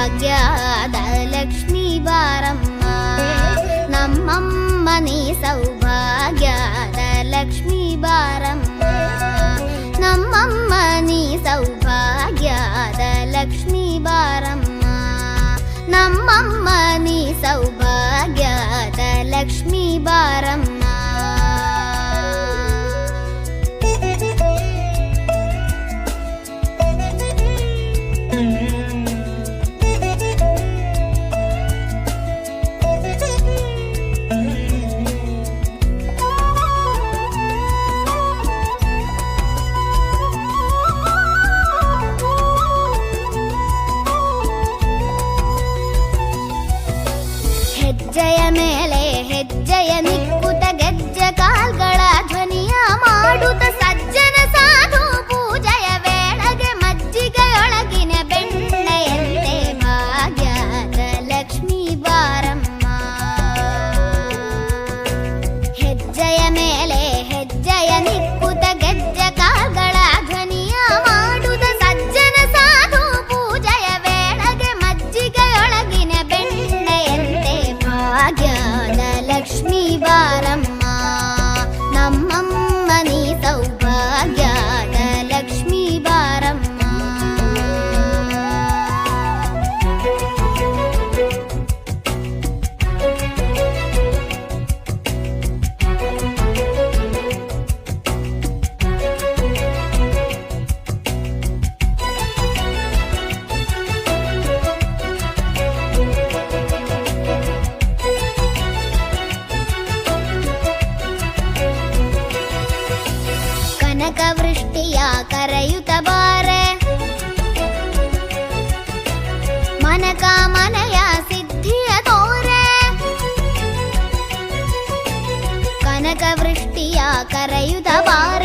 ಭಾಗ್ಯದ ಲಕ್ಷ್ಮೀ ಬಾರಮ್ಮ, ನಮ್ಮಮ್ಮ ನೀ ಸೌಭಾಗ್ಯದ ಲಕ್ಷ್ಮೀ ಬಾರಮ್ಮ, ನಮ್ಮಮ್ಮ ನೀ ಸೌಭಾಗ್ಯದ ಲಕ್ಷ್ಮೀ ಬಾರಮ್ಮ, ನಮ್ಮಮ್ಮ ನೀ ಸೌಭಾಗ್ಯದ ಲಕ್ಷ್ಮೀ ಬಾರಮ್ಮ. ಹೆಜ್ಜೆಯ ಮೇಲೆ ಹೆಜ್ಜೆಯ ನಿಕ್ಕುತ ಗೆಜ್ಜೆ ಕಾಲ್ಗಳ ಧ್ವನಿಯ ಮಾಡುತ್ತ ಸಜ್ಜನ ಸಾಧು ಪೂಜೆಯ ವೇಳೆಗೆ ಮಜ್ಜಿಗೆಯೊಳಗಿನ ಬೆಣ್ಣೆಯಂತೆ ಭಾಗ್ಯದ ಲಕ್ಷ್ಮೀ ಬಾರಮ್ಮ. ಹೆಜ್ಜೆಯ ಮೇಲೆ ಹೆಜ್ಜೆಯ ನಿಕ್ಕುತ ಗೆಜ್ಜೆ ಕಾಲ್ಗಳ ಧ್ವನಿಯ ಮಾಡುತ್ತ ಸಜ್ಜನ ಸಾಧು ಪೂಜೆಯ ವೇಳೆಗೆ ಮಜ್ಜಿಗೆಯೊಳಗಿನ ಬೆಣ್ಣೆಯಂತೆ ಭಾಗ್ಯದ ಲಕ್ಷ್ಮೀ ಬಾರಮ್ಮ, ನಮ್ಮಮ್ಮ ನೀ ಸೌಭಾಗ್ಯದ ಲಕ್ಷ್ಮೀ ಬಾರಮ್ಮ. ಕನಕವೃಷ್ಟಿಯ ಕರೆಯುತ್ತ ಬಾರೆ, ಮನಕಾಮನೆಯ ಸಿದ್ಧಿಯ ತೋರೆ. ಕನಕವೃಷ್ಟಿಯ ಕರೆಯುತ್ತ ಬಾರೆ,